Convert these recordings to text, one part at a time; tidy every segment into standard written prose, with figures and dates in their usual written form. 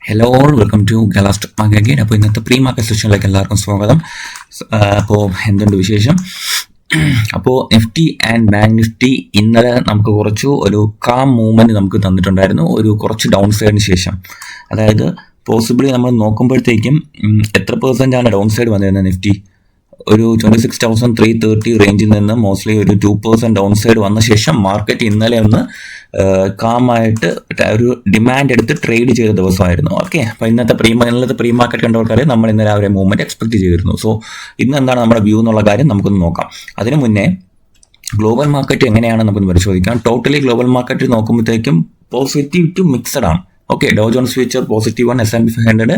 Hello all welcome to Kerala stock market again. അപ്പോൾ ഇന്നത്തെ pre market സെഷനിലേക്ക് എല്ലാവർക്കും സ്വാഗതം. അപ്പോൾ എന്തുണ്ട് വിശേഷം? അപ്പോൾ നിഫ്റ്റി ആൻഡ് ബാങ്ക് നിഫ്റ്റി ഇന്നലെ നമുക്ക് ഒരു കാം മൂവ്മെൻറ്റ് നമുക്ക് തന്നിട്ടുണ്ടായിരുന്നു, ഒരു കുറച്ച് ഡൗൺ സൈഡിന് ശേഷം. അതായത് പോസിബിളി നമ്മൾ നോക്കുമ്പോഴത്തേക്കും എത്ര പെർസെൻ്റാണ് ഡൗൺ സൈഡ് വന്നിരുന്നത് നിഫ്റ്റി? ഒരു 26,330 റേഞ്ചിൽ നിന്ന് മോസ്റ്റ്ലി ഒരു 2% ഡൗൺ സൈഡ് വന്ന ശേഷം മാർക്കറ്റ് ഇന്നലെ ഒന്ന് കാമായിട്ട് ഒരു ഡിമാൻഡ് എടുത്ത് ട്രേഡ് ചെയ്ത ദിവസമായിരുന്നു. ഓക്കെ, അപ്പോൾ ഇന്നത്തെ പ്രീ മാർക്കറ്റ് കണ്ടവർക്കറിയാം നമ്മൾ ഇന്നലെ അവരെ മൂവ്മെൻറ്റ് എക്സ്പെക്ട് ചെയ്തിരുന്നു. സോ ഇന്ന് എന്താണ് നമ്മുടെ വ്യൂ എന്നുള്ള കാര്യം നമുക്കൊന്ന് നോക്കാം. അതിനു മുന്നേ ഗ്ലോബൽ മാർക്കറ്റ് എങ്ങനെയാണ് നമുക്കൊന്ന് പരിശോധിക്കാം. ടോട്ടലി ഗ്ലോബൽ മാർക്കറ്റ് നോക്കുമ്പോഴത്തേക്കും പോസിറ്റീവ് ടു മിക്സഡ് ആണ്. ഓക്കെ, ഡോ John's future +1, S&P 500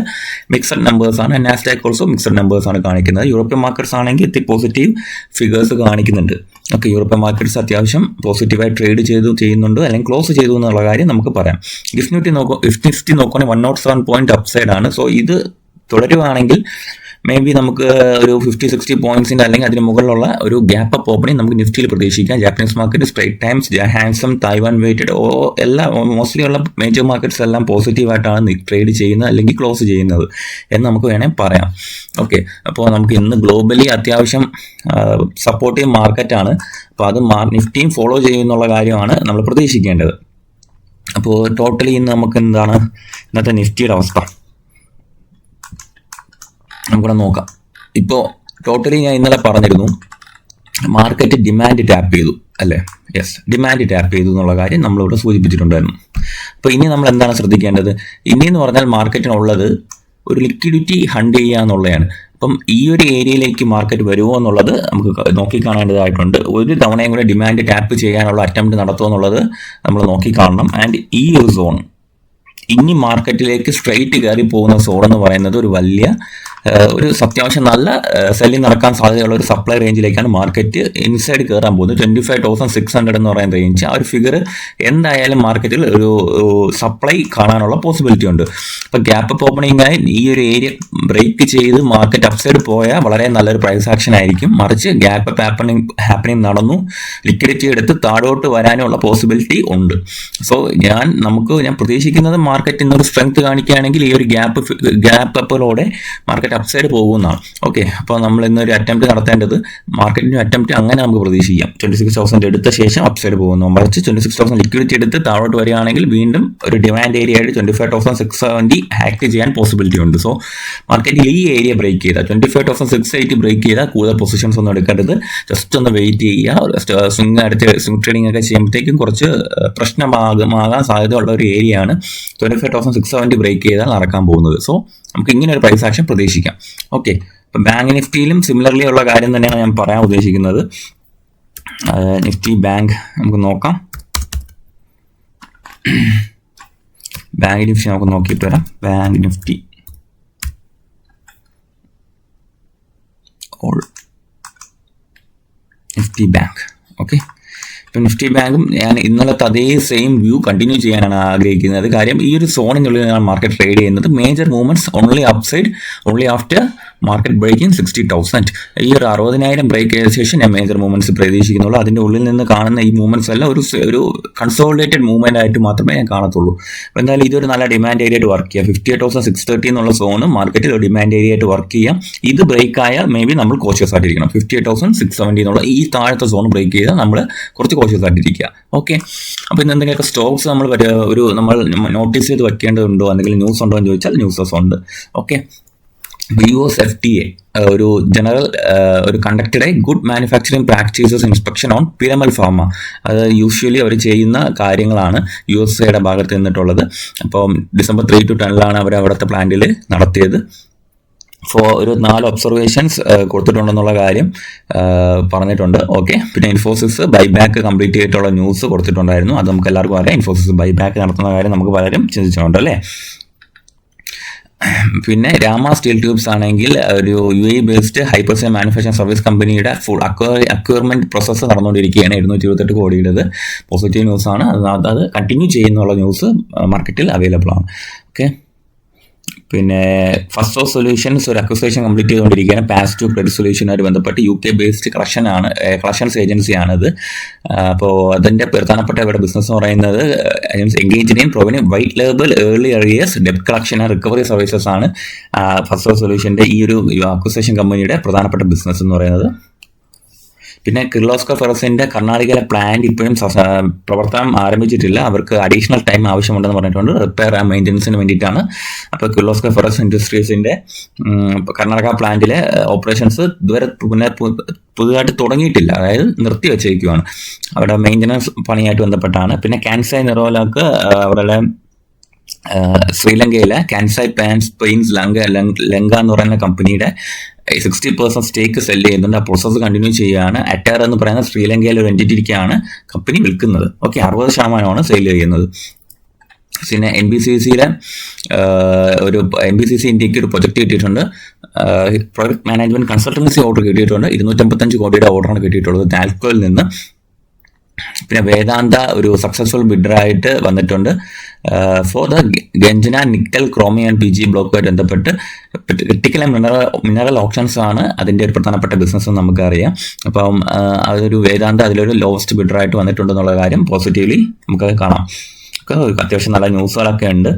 mixed numbers ആണ്, നാസ്ഡാക്ക് ഓൾസോ മിക്സഡ് നമ്പേഴ്സ് ആണ് കാണിക്കുന്നത്. യൂറോപ്യൻ മാർക്കറ്റ്സ് ആണെങ്കിൽ പോസിറ്റീവ് ഫിഗേഴ്സ് കാണിക്കുന്നുണ്ട്. ഓക്കെ, യൂറോപ്യൻ മാർക്കറ്റ്സ് അത്യാവശ്യം പോസിറ്റീവായി ട്രേഡ് ചെയ്യുന്നുണ്ട്, അല്ലെങ്കിൽ ക്ലോസ് ചെയ്തു എന്നുള്ള കാര്യം നമുക്ക് പറയാം. ഗിഫ്റ്റ് നിഫ്റ്റി നോക്കുകയാണെങ്കിൽ 107 പോയിന്റ് അപ്സൈഡ് ആണ്. സോ ഇത് തുടരുവാണെങ്കിൽ മേ ബി നമുക്ക് ഒരു 50-60 പോയിന്റ്സിൻ്റെ അല്ലെങ്കിൽ അതിന് മുകളിലുള്ള ഒരു ഗ്യാപ്പ് അപ്പ് ഓപ്പണിംഗ് നമുക്ക് നിഫ്റ്റിയിൽ പ്രതീക്ഷിക്കാം. Japanese market, straight times, handsome, Taiwan weighted mostly ഉള്ള മേജർ മാർക്കറ്റ്സ് എല്ലാം പോസിറ്റീവായിട്ടാണ് ട്രേഡ് ചെയ്യുന്നത് അല്ലെങ്കിൽ ക്ലോസ് ചെയ്യുന്നത് എന്ന് നമുക്ക് വേണമെങ്കിൽ പറയാം. ഓക്കെ, അപ്പോൾ നമുക്ക് ഇന്ന് ഗ്ലോബലി അത്യാവശ്യം സപ്പോർട്ടീവ് മാർക്കറ്റാണ്. അപ്പോൾ അത് നിഫ്റ്റിയും ഫോളോ ചെയ്യുന്നുള്ള കാര്യമാണ് നമ്മൾ പ്രതീക്ഷിക്കേണ്ടത്. അപ്പോൾ ടോട്ടലി ഇന്ന് നമുക്ക് എന്താണ് ഇന്നത്തെ നിഫ്റ്റിയുടെ അവസ്ഥ നമുക്കിവിടെ നോക്കാം. ഇപ്പോൾ ടോട്ടലി ഞാൻ ഇന്നലെ പറഞ്ഞിരുന്നു മാർക്കറ്റ് ഡിമാൻഡ് ടാപ്പ് ചെയ്തു അല്ലേ? യെസ്, ഡിമാൻഡ് ടാപ്പ് ചെയ്തു എന്നുള്ള കാര്യം നമ്മളിവിടെ സൂചിപ്പിച്ചിട്ടുണ്ടായിരുന്നു. അപ്പോൾ ഇനി നമ്മൾ എന്താണ് ശ്രദ്ധിക്കേണ്ടത്? ഇനി എന്ന് പറഞ്ഞാൽ മാർക്കറ്റിനുള്ളത് ഒരു ലിക്വിഡിറ്റി ഹണ്ട് ചെയ്യുക എന്നുള്ളതാണ്. അപ്പം ഈ ഒരു ഏരിയയിലേക്ക് മാർക്കറ്റ് വരുമോ എന്നുള്ളത് നമുക്ക് നോക്കിക്കാണേണ്ടതായിട്ടുണ്ട്. ഒരു തവണയും കൂടെ ഡിമാൻഡ് ടാപ്പ് ചെയ്യാനുള്ള അറ്റംപ്റ്റ് നടത്തുമോ എന്നുള്ളത് നമ്മൾ നോക്കിക്കാണണം. ആൻഡ് ഈ ഒരു സോൺ ഇനി മാർക്കറ്റിലേക്ക് സ്ട്രെയിറ്റ് കയറി പോകുന്ന സോൺ എന്ന് പറയുന്നത് ഒരു വലിയ ഒരു അത്യാവശ്യം നല്ല സെല്ലിംഗ് നടക്കാൻ സാധ്യതയുള്ള ഒരു സപ്ലൈ റേഞ്ചിലേക്കാണ് മാർക്കറ്റ് ഇൻസൈഡ് കയറാൻ പോകുന്നത്. 25,600 എന്ന് പറയുന്ന റേഞ്ച്, ആ ഒരു ഫിഗർ എന്തായാലും മാർക്കറ്റിൽ ഒരു സപ്ലൈ കാണാനുള്ള പോസിബിലിറ്റി ഉണ്ട്. അപ്പോൾ ഗ്യാപ്പ് അപ്പ് ഓപ്പണിംഗ് ആയി ഈ ഒരു ഏരിയ ബ്രേക്ക് ചെയ്ത് മാർക്കറ്റ് അപ്സൈഡ് പോയാൽ വളരെ നല്ലൊരു പ്രൈസ് ആക്ഷൻ ആയിരിക്കും. മറിച്ച് ഗ്യാപ്പ് അപ്പ് ഹാപ്പനിങ് നടന്നു ലിക്വിഡിറ്റി എടുത്ത് താഴോട്ട് വരാനുള്ള പോസിബിലിറ്റി ഉണ്ട്. സോ ഞാൻ പ്രതീക്ഷിക്കുന്നത് മാർക്കറ്റ് ഇന്നൊരു സ്ട്രെങ്ത് കാണിക്കുകയാണെങ്കിൽ ഈ ഒരു ഗ്യാപ്പ് അപ്പിലൂടെ മാർക്കറ്റ് അപ്സൈഡ് പോകുന്നതാണ്. ഓക്കെ, അപ്പോൾ നമ്മൾ ഇന്നൊരു അറ്റംപ്റ്റ് നടത്തേണ്ടത് മാർക്കറ്റിന് അറ്റംപ്റ്റ് അങ്ങനെ നമുക്ക് പ്രതീക്ഷിക്കാം. 26,000 എടുത്ത ശേഷം അപ്സൈഡ് പോകുന്നു. മറിച്ച് 26,000 ലിക്വിഡിറ്റി എടുത്ത് താഴോട്ട് വരികയാണെങ്കിൽ വീണ്ടും ഒരു ഡിമാൻഡ് ഏരിയ ആയിട്ട് 25,670 ആക്ട് ചെയ്യാൻ പോസിബിലിറ്റി ഉണ്ട്. സോ മാർക്കറ്റിൽ ഈ ഏരിയ ബ്രേക്ക് ചെയ്താൽ 25,680 ബ്രേക്ക് ചെയ്താൽ കൂടുതൽ പൊസിഷൻസ് ഒന്നും എടുക്കരുത്. ജസ്റ്റ് ഒന്ന് വെയിറ്റ് ചെയ്യുക. സ്വിംഗ് ട്രേഡിംഗ് ഒക്കെ ചെയ്യുമ്പോഴത്തേക്കും കുറച്ച് പ്രശ്നമാകാൻ സാധ്യതയുള്ള ഒരു ഏരിയയാണ് 25,670 ബ്രേക്ക് ചെയ്താൽ നടക്കാൻ പോകുന്നത്. സോ നമുക്ക് ഇങ്ങനെ ഒരു പ്രൈസ് ആക്ഷൻ പ്രതീക്ഷിക്കാം. ഓക്കെ, ഇപ്പം ബാങ്ക് നിഫ്റ്റിയിലും സിമിലർലി ഉള്ള കാര്യം തന്നെയാണ് ഞാൻ പറയാൻ ഉദ്ദേശിക്കുന്നത്. നിഫ്റ്റി ബാങ്ക് നമുക്ക് നോക്കാം. ബാങ്ക് നിഫ്റ്റി നമുക്ക് നോക്കിയിട്ട് വരാം. Bank Nifty Nifty bank. Okay, ഇപ്പം നിഫ്റ്റി ബാങ്കും ഞാൻ ഇന്നലത്തെ അതേ സെയിം വ്യൂ കണ്ടിന്യൂ ചെയ്യാനാണ് ആഗ്രഹിക്കുന്നത്. കാര്യം ഈ ഒരു സോണിനുള്ളിൽ ഞാൻ മാർക്കറ്റ് ട്രേഡ് ചെയ്യുന്നത്. Major movements only upside, only after market breaking 60,000. ഈ ഒരു 60,000 ബ്രേക്ക് ചെയ്ത ശേഷം ഞാൻ മേജർ മൂവ്മെന്റ്സ് പ്രതീക്ഷിക്കുന്നുള്ളൂ. അതിൻ്റെ ഉള്ളിൽ നിന്ന് കാണുന്ന ഈ മൂവ്മെന്റ്സ് എല്ലാം ഒരു കൺസോളിഡേറ്റഡ് മൂവ്മെന്റ് ആയിട്ട് മാത്രമേ ഞാൻ കാണത്തുള്ളൂ. അപ്പോൾ എന്തായാലും ഇതൊരു നല്ല ഡിമാൻഡ് ഏരിയ ആയിട്ട് വർക്ക് ചെയ്യാം. 58,630 എന്നുള്ള സോണ് മാർക്കറ്റിൽ ഒരു ഡിമാൻഡ് ഏരിയ ആയിട്ട് വർക്ക് ചെയ്യാം. ഇത് ബ്രേക്ക് ആയാൽ മേ ബി നമ്മൾ കോഷ്യസ് ആയിട്ടിരിക്കണം. 58,670 എന്നുള്ള ഈ താഴത്തെ സോൺ ബ്രേക്ക് ചെയ്താൽ നമ്മൾ കുറച്ച് കോഷ്യസ് ആയിട്ടിരിക്കുക. ഓക്കെ, അപ്പോൾ ഇന്ന് എന്തെങ്കിലുമൊക്കെ സ്റ്റോക്സ് നമ്മൾ നോട്ടീസ് ചെയ്ത് വെക്കേണ്ടതുണ്ടോ, എന്തെങ്കിലും ന്യൂസ് ഉണ്ടോ എന്ന് ചോദിച്ചാൽ ന്യൂസസ് ഉണ്ട്. ഓക്കെ, US FDA ഒരു ജനറൽ ഒരു conducted good manufacturing practices inspection on Piramal pharma. അത് യൂഷ്വലി അവർ ചെയ്യുന്ന കാര്യങ്ങളാണ് USA ഭാഗത്ത് നിന്നിട്ടുള്ളത്. അപ്പോൾ December 3 to 10 അവർ അവിടുത്തെ പ്ലാന്റിൽ നടത്തിയത്. ഒരു 4 ഒബ്സർവേഷൻസ് കൊടുത്തിട്ടുണ്ടെന്നുള്ള കാര്യം പറഞ്ഞിട്ടുണ്ട്. ഓക്കെ, പിന്നെ ഇൻഫോസിസ് ബൈബാക്ക് കംപ്ലീറ്റ് ചെയ്തിട്ടുള്ള ന്യൂസ് കൊടുത്തിട്ടുണ്ടായിരുന്നു. അത് നമുക്ക് എല്ലാവർക്കും അറിയാം. ഇൻഫോസിസ് ബൈബാക്ക് നടത്തുന്ന കാര്യം നമുക്ക് പലരും ചിന്തിച്ചിട്ടുണ്ട് അല്ലേ? പിന്നെ രാമ സ്റ്റീൽ ട്യൂബ്സ് ആണെങ്കിൽ ഒരു UAE ബേസ്ഡ് ഹൈപ്പർസൈൻ മാനുഫാക്ചറിംഗ് സർവീസ് കമ്പനിയുടെ ഫുൾ അക്വയർമെന്റ് പ്രോസസ്സ് നടന്നുകൊണ്ടിരിക്കുകയാണ്. 228 കോടിയുടേത് പോസിറ്റീവ് ന്യൂസാണ്. അത് കണ്ടിന്യൂ ചെയ്യുന്നുള്ള ന്യൂസ് മാർക്കറ്റിൽ അവൈലബിൾ ആണ്. ഓക്കെ, പിന്നെ ഫസ്റ്റ് ഓഫ് സൊല്യൂഷൻസ് ഒരു അക്വിസിഷൻ കംപ്ലീറ്റ് ചെയ്തുകൊണ്ടിരിക്കുകയാണ്. പാസ് ടു ക്രെഡിറ്റ് സൊല്യൂഷനുമായിട്ട് ബന്ധപ്പെട്ട് UK ബേസ്ഡ് കളക്ഷൻസ് ഏജൻസിയാണിത്. അപ്പോൾ അതിൻ്റെ പ്രധാനപ്പെട്ട ഇവിടെ ബിസിനസ് എന്ന് പറയുന്നത് engaged in providing white label early arrears ഡെപ്റ്റ് കളക്ഷൻ ആൻഡ് റിക്കവറി സർവീസസ് ആണ് ഫസ്റ്റ് ഓഫ് സൊല്യൂഷൻ്റെ ഈ ഒരു അക്വിസിഷൻ കമ്പനിയുടെ പ്രധാനപ്പെട്ട ബിസിനസ് എന്ന് പറയുന്നത്. പിന്നെ കിർലോസ്കർ ഫെറസിന്റെ കർണാടകയിലെ പ്ലാന്റ് ഇപ്പോഴും പ്രവർത്തനം ആരംഭിച്ചിട്ടില്ല. അവർക്ക് അഡീഷണൽ ടൈം ആവശ്യമുണ്ടെന്ന് പറഞ്ഞിട്ടുണ്ട് റിപ്പയർ ആൻഡ് മെയിൻ്റനൻസിന് വേണ്ടിയിട്ടാണ്. അപ്പോൾ കിർലോസ്കർ ഫെറസ് ഇൻഡസ്ട്രീസിന്റെ കർണാടക പ്ലാന്റിലെ ഓപ്പറേഷൻസ് ഇതുവരെ പുതുതായിട്ട് തുടങ്ങിയിട്ടില്ല, അതായത് നിർത്തി വെച്ചേക്കുവാണ്. അവിടെ മെയിൻ്റനൻസ് പണിയായിട്ട് ബന്ധപ്പെട്ടാണ്. പിന്നെ കാൻസായ് നിറോലാക്ക് അവരുടെ ശ്രീലങ്കയിലെ കാൻസായ് പെയിൻസ് ലങ്ക എന്ന് പറയുന്ന കമ്പനിയുടെ 60% സ്റ്റേക്ക് സെല് ചെയ്യുന്നുണ്ട്. ആ പ്രോസസ്സ് കണ്ടിന്യൂ ചെയ്യുകയാണ്. അറ്റാർ എന്ന് പറയുന്ന ശ്രീലങ്കയിലെ ഒരു എൻറ്റിറ്റിക്കാണ് കമ്പനി വിൽക്കുന്നത്. ഓക്കെ, 60% സെയിൽ ചെയ്യുന്നത്. പിന്നെ NBCCയിലെ NBCC ഇന്ത്യക്ക് ഒരു പ്രൊജക്ട് കിട്ടിയിട്ടുണ്ട്. പ്രൊജക്ട് മാനേജ്മെന്റ് കൺസൾട്ടൻസി ഓർഡർ കിട്ടിയിട്ടുണ്ട്. 255 കോടിയുടെ ഓർഡറാണ് കിട്ടിയിട്ടുള്ളത് നാൽക്കോയിൽ നിന്ന്. പിന്നെ വേദാന്ത ഒരു സക്സസ്ഫുൾ ബിഡറായിട്ട് വന്നിട്ടുണ്ട് ഫോർ ദ ഗഞ്ചന നിക്കൽ ക്രോമിയം ആൻഡ് PG ബ്ലോക്കുമായിട്ട് ബന്ധപ്പെട്ട് ക്രിട്ടിക്കൽ മിനറൽ ഓപ്ഷൻസ് ആണ് അതിൻ്റെ ഒരു പ്രധാനപ്പെട്ട ബിസിനസ് എന്ന് നമുക്കറിയാം. അപ്പം അതൊരു വേദാന്ത അതിലൊരു ലോവസ്റ്റ് ബിഡറായിട്ട് വന്നിട്ടുണ്ടെന്നുള്ള കാര്യം പോസിറ്റീവ്ലി നമുക്കത് കാണാം. അത്യാവശ്യം നല്ല ന്യൂസുകളൊക്കെ ഉണ്ട്.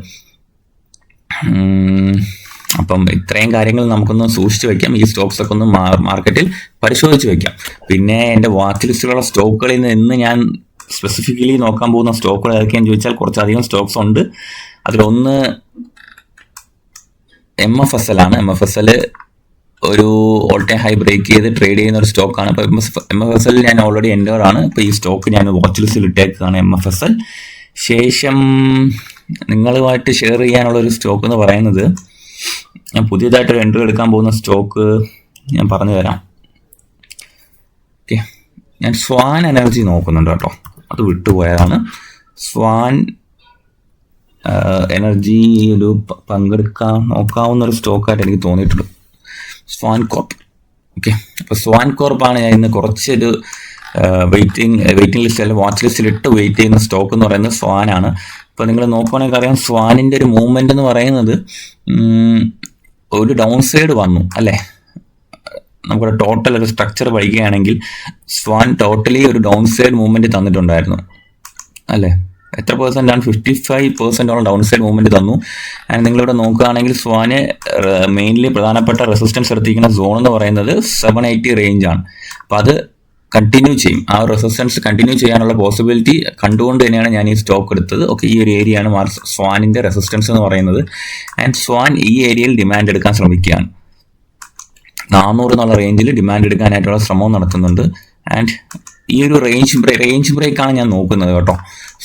അപ്പം ഇത്രയും കാര്യങ്ങൾ നമുക്കൊന്ന് സൂക്ഷിച്ചു വെക്കാം. ഈ സ്റ്റോക്സ് ഒക്കെ ഒന്ന് മാർക്കറ്റിൽ പരിശോധിച്ച് വെക്കാം. പിന്നെ എൻ്റെ വാച്ച് ലിസ്റ്റിലുള്ള സ്റ്റോക്കുകളിൽ നിന്ന് ഞാൻ സ്പെസിഫിക്കലി നോക്കാൻ പോകുന്ന സ്റ്റോക്കുകൾ ഏതൊക്കെയാണെന്ന് ചോദിച്ചാൽ കുറച്ചധികം സ്റ്റോക്സ് ഉണ്ട്. അതിലൊന്ന് MFSL ആണ്. MFSL ഒരു ഓൾ ടൈം ഹൈ ബ്രേക്ക് ചെയ്ത് ട്രേഡ് ചെയ്യുന്ന ഒരു സ്റ്റോക്കാണ്. അപ്പോൾ MFSL ഞാൻ ഓൾറെഡി എൻ്റർ ആണ്. ഇപ്പോൾ ഈ സ്റ്റോക്ക് ഞാൻ വാച്ച് ലിസ്റ്റിൽ ഇട്ടേക്കാണ് MFSL. ശേഷം നിങ്ങളുമായിട്ട് ഷെയർ ചെയ്യാനുള്ളൊരു സ്റ്റോക്ക് എന്ന് പറയുന്നത്, ഞാൻ പുതിയതായിട്ടൊരു എൻട്രി എടുക്കാൻ പോകുന്ന സ്റ്റോക്ക് ഞാൻ പറഞ്ഞു തരാം. ഓക്കെ, ഞാൻ സ്വാൻ എനർജി നോക്കുന്നുണ്ട് കേട്ടോ, അത് വിട്ടുപോയതാണ്. സ്വാൻ എനർജി ഒരു നോക്കാവുന്ന ഒരു സ്റ്റോക്കായിട്ട് എനിക്ക് തോന്നിയിട്ടുണ്ട്, സ്വാൻ കോർപ്പ്. ഓക്കെ, അപ്പോൾ സ്വാൻ കോർപ്പാണ് ഞാൻ ഇന്ന് കുറച്ചൊരു വെയിറ്റിംഗ് ലിസ്റ്റ് അല്ലെങ്കിൽ വാച്ച് ലിസ്റ്റിലിട്ട് വെയിറ്റ് ചെയ്യുന്ന സ്റ്റോക്ക് എന്ന് പറയുന്നത് സ്വാനാണ്. ഇപ്പോൾ നിങ്ങൾ നോക്കുകയാണെങ്കിൽ അറിയാം, സ്വാനിൻ്റെ ഒരു മൂവ്മെൻ്റ് എന്ന് പറയുന്നത് ഒരു ഡൗൺ സൈഡ് വന്നു അല്ലേ. നമുക്കൊരു ടോട്ടൽ ഒരു സ്ട്രക്ചർ പഠിക്കുകയാണെങ്കിൽ സ്വാൻ ടോട്ടലി ഒരു ഡൗൺ സൈഡ് മൂവ്മെൻറ്റ് തന്നിട്ടുണ്ടായിരുന്നു അല്ലേ. എത്ര % ആണ്? 55% ഡൗൺ സൈഡ് മൂവ്മെൻറ്റ് തന്നു. ആൻഡ് നിങ്ങളിവിടെ നോക്കുകയാണെങ്കിൽ സ്വാന് മെയിൻലി പ്രധാനപ്പെട്ട റെസിസ്റ്റൻസ് എടുത്തിരിക്കുന്ന സോൺ എന്ന് പറയുന്നത് 780 റേഞ്ചാണ്. അപ്പോൾ അത് കണ്ടിന്യൂ ചെയ്യും. ആ റെസിസ്റ്റൻസ് കണ്ടിന്യൂ ചെയ്യാനുള്ള പോസിബിലിറ്റി കണ്ടുകൊണ്ട് തന്നെയാണ് ഞാൻ ഈ സ്റ്റോക്ക് എടുത്തത്. ഓക്കെ, ഈ ഒരു ഏരിയയാണ് സ്വാനിൻ്റെ റെസിസ്റ്റൻസ് എന്ന് പറയുന്നത്. ആൻഡ് സ്വാൻ ഈ ഏരിയയിൽ ഡിമാൻഡ് എടുക്കാൻ ശ്രമിക്കുകയാണ്. 400 എന്നുള്ള റേഞ്ചിൽ ഡിമാൻഡ് എടുക്കാനായിട്ടുള്ള ശ്രമവും നടത്തുന്നുണ്ട്. ആൻഡ് ഈ ഒരു റേഞ്ച് ബ്രേക്കാണ് ഞാൻ നോക്കുന്നത് കേട്ടോ.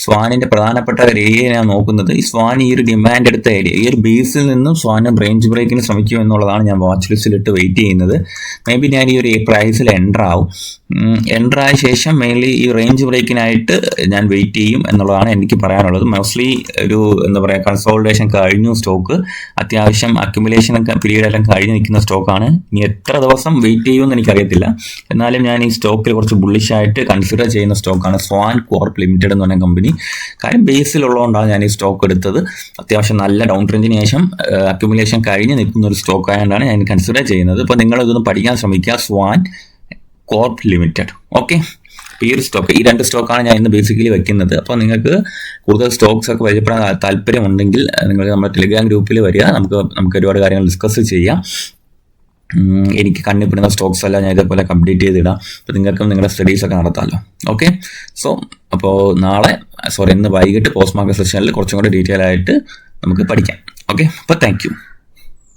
സ്വാനിൻ്റെ പ്രധാനപ്പെട്ട ഒരു ഏരിയ ഞാൻ നോക്കുന്നത്, ഈ സ്വാൻ ഈ ഒരു ഡിമാൻഡ് എടുത്ത ഏരിയ, ഈ ഒരു ബേസിൽ നിന്നും സ്വാൻ റേഞ്ച് ബ്രേക്കിന് ശ്രമിക്കും എന്നുള്ളതാണ് ഞാൻ വാച്ച് ലിസ്റ്റിലിട്ട് വെയിറ്റ് ചെയ്യുന്നത്. മേ ബി ഞാൻ ഈ ഒരു പ്രൈസിൽ എൻ്റർ ആവും. എൻ്റർ ആയ ശേഷം മെയിൻലി ഈ റേഞ്ച് ബ്രേക്കിനായിട്ട് ഞാൻ വെയിറ്റ് ചെയ്യും എന്നുള്ളതാണ് എനിക്ക് പറയാനുള്ളത്. മോസ്റ്റ്ലി ഒരു എന്താ പറയുക, കൺസോൾട്ടേഷൻ കഴിഞ്ഞു സ്റ്റോക്ക്, അത്യാവശ്യം അക്യുമുലേഷൻ പീരീഡ് എല്ലാം കഴിഞ്ഞ് നിൽക്കുന്ന സ്റ്റോക്കാണ്. ഇനി എത്ര ദിവസം വെയിറ്റ് ചെയ്യുമെന്ന് എനിക്കറിയത്തില്ല. എന്നാലും ഞാൻ ഈ സ്റ്റോക്കിൽ കുറച്ച് ബുള്ളിഷായിട്ട് കൺസിഡർ ചെയ്യുന്ന സ്റ്റോക്കാണ് സ്വാൻ കോർപ്പ് ലിമിറ്റഡ് എന്ന് പറഞ്ഞ കമ്പനി. കാര്യം ബേസിലുള്ളതുകൊണ്ടാണ് ഞാൻ ഈ സ്റ്റോക്ക് എടുത്തത്. അത്യാവശ്യം നല്ല ഡൗൺ ട്രെൻഡിന് ശേഷം അക്യുമുലേഷൻ കഴിഞ്ഞ് നിൽക്കുന്ന ഒരു സ്റ്റോക്ക് ആയതുകൊണ്ടാണ് ഞാൻ കൺസിഡർ ചെയ്യുന്നത്. അപ്പോൾ നിങ്ങൾ ഇതൊന്ന് പഠിക്കാൻ ശ്രമിക്കുക, സ്വാൻ കോർപ്പ് ലിമിറ്റഡ്. ഓക്കെ, ഈ ഒരു സ്റ്റോക്ക്, ഈ 2 സ്റ്റോക്കാണ് ഞാൻ ഇന്ന് ബേസിക്കലി വെക്കുന്നത്. അപ്പോൾ നിങ്ങൾക്ക് കൂടുതൽ സ്റ്റോക്സ് ഒക്കെ പരിചയപ്പെടാൻ താല്പര്യമുണ്ടെങ്കിൽ നിങ്ങൾ നമ്മുടെ ടെലിഗ്രാം ഗ്രൂപ്പിൽ വരിക. നമുക്ക് ഒരുപാട് കാര്യങ്ങൾ ഡിസ്കസ് ചെയ്യാം. എനിക്ക് കണ്ണിപ്പെടുന്ന സ്റ്റോക്സ് എല്ലാം ഞാൻ ഇതേപോലെ കംപ്ലീറ്റ് ചെയ്തിടാം. അപ്പോൾ നിങ്ങൾക്കും നിങ്ങളുടെ സ്റ്റഡീസൊക്കെ നടത്താമല്ലോ. ഓക്കെ, അപ്പോൾ ഇന്ന് വൈകിട്ട് പോസ്റ്റ് മാർക്കറ്റ് സെഷനിൽ കുറച്ചും കൂടി ഡീറ്റെയിൽ ആയിട്ട് നമുക്ക് പഠിക്കാം. ഓക്കെ, അപ്പോൾ താങ്ക് യു.